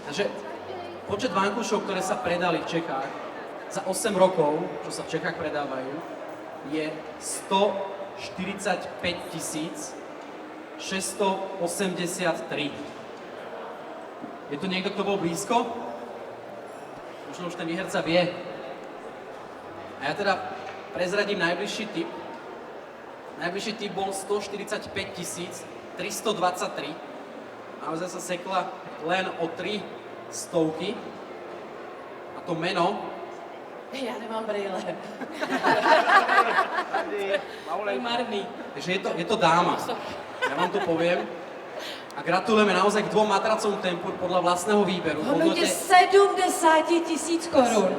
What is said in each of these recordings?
Takže počet vankúšov, ktoré sa predali v Čechách za 8 rokov, čo sa v Čechách predávajú, je 145 683. Je tu niekto, kto bol blízko? Možno už ten výherca vie. A ja teda prezradím najbližší tip. Najbližší tip bol 145 323. Naozaj sa sekla len o 3 stovky. A to meno... Já nemám brýle. To je marný. Takže je to dáma. Ja vám to poviem. A gratulujeme naozaj k 2 matracom Tempur podľa vlastného výberu. V hodnotě 70 000 korun.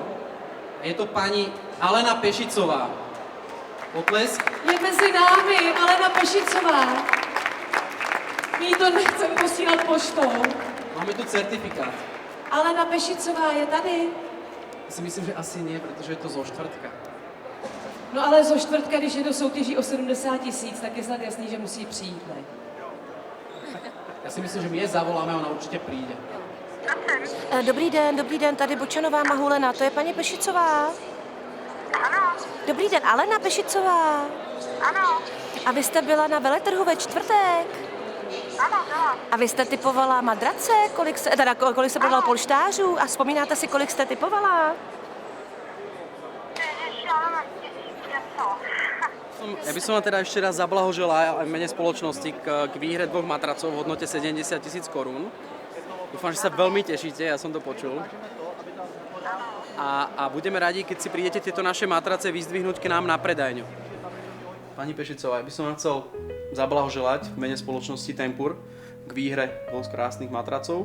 Je to pani Alena Pešicová. Potlesk. Je mezi námi Alena Pešicová. My jí to nechcem posílat poštou. Máme tu certifikát. Alena Pešicová je tady. Ja si myslím, že asi nie, pretože je to zo štvrtka. No ale zo čtvrtka, když je do soutěží o 70 000, tak je snad jasný, že musí přijít, ne? Ja si myslím, že my je zavoláme a ona určite príde. Dobrý den, tady Bočanová Mahulena, to je paní Pešicová. Ano, Dobrý den, Alena Pešicová. ano, A vy jste byla na veletrhu ve čtvrtek. ano, byla. A vy jste typovala madrace, kolik se prodalo polštářů a vzpomínáte si, kolik jste typovala? Ježiši, ale něco. Ja by som vám teda ešte raz zablahoželal aj v mene spoločnosti k výhre 2 matracov v hodnote 70 000 korún. Dúfam, že sa veľmi tešíte, ja som to počul. A budeme radi, keď si prídete tieto naše matrace vyzdvihnúť k nám na predajňu. Pani Pešicová, ja by som vám chcel zablahoželať v mene spoločnosti Tempur k výhre 2 krásnych matracov.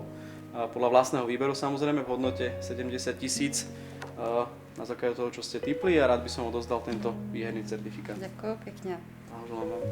Podľa vlastného výberu samozrejme v hodnote 70 000 na základe toho, čo ste tipli a rád by som odozdal tento výherný certifikát. Ďakujem pekne. Blahoželám vám.